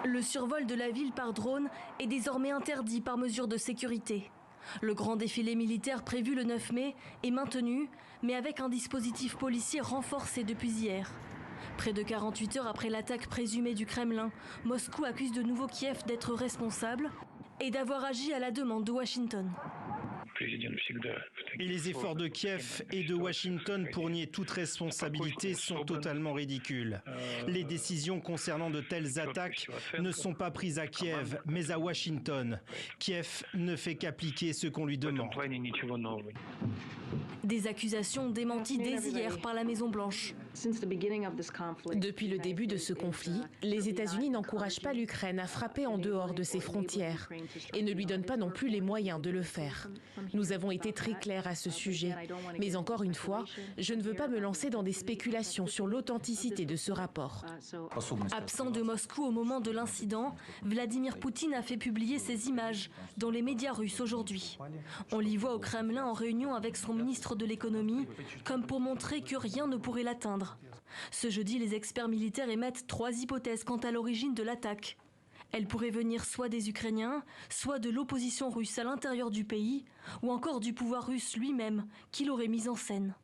Le survol de la ville par drone est désormais interdit par mesure de sécurité. Le grand défilé militaire prévu le 9 mai est maintenu, mais avec un dispositif policier renforcé depuis hier. Près de 48 heures après l'attaque présumée du Kremlin, Moscou accuse de nouveau Kiev d'être responsable et d'avoir agi à la demande de Washington. Et les efforts de Kiev et de Washington pour nier toute responsabilité sont totalement ridicules. Les décisions concernant de telles attaques ne sont pas prises à Kiev, mais à Washington. Kiev ne fait qu'appliquer ce qu'on lui demande. Des accusations démenties dès hier par la Maison-Blanche. Depuis le début de ce conflit, les États-Unis n'encouragent pas l'Ukraine à frapper en dehors de ses frontières et ne lui donnent pas non plus les moyens de le faire. Nous avons été très clairs à ce sujet, mais encore une fois, je ne veux pas me lancer dans des spéculations sur l'authenticité de ce rapport. Absent de Moscou au moment de l'incident, Vladimir Poutine a fait publier ces images dans les médias russes aujourd'hui. On l'y voit au Kremlin en réunion avec son ministre de l'économie, comme pour montrer que rien ne pourrait l'atteindre. Ce jeudi, les experts militaires émettent 3 hypothèses quant à l'origine de l'attaque. Elle pourrait venir soit des Ukrainiens, soit de l'opposition russe à l'intérieur du pays, ou encore du pouvoir russe lui-même, qui l'aurait mise en scène.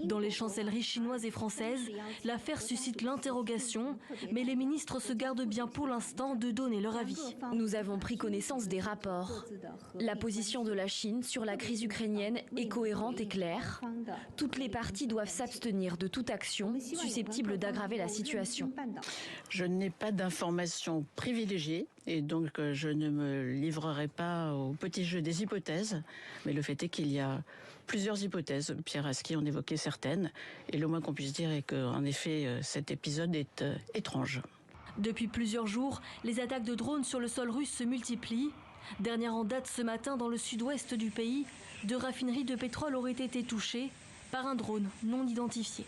Dans les chancelleries chinoises et françaises, l'affaire suscite l'interrogation, mais les ministres se gardent bien pour l'instant de donner leur avis. Nous avons pris connaissance des rapports. La position de la Chine sur la crise ukrainienne est cohérente et claire. Toutes les parties doivent s'abstenir de toute action susceptible d'aggraver la situation. Je n'ai pas d'informations privilégiées et donc je ne me livrerai pas au petit jeu des hypothèses. Mais le fait est qu'il y a plusieurs hypothèses. Pierre Aski en évoquait certaines. Et le moins qu'on puisse dire est qu'en effet, cet épisode est étrange. Depuis plusieurs jours, les attaques de drones sur le sol russe se multiplient. Dernière en date ce matin dans le sud-ouest du pays, 2 raffineries de pétrole auraient été touchées par un drone non identifié.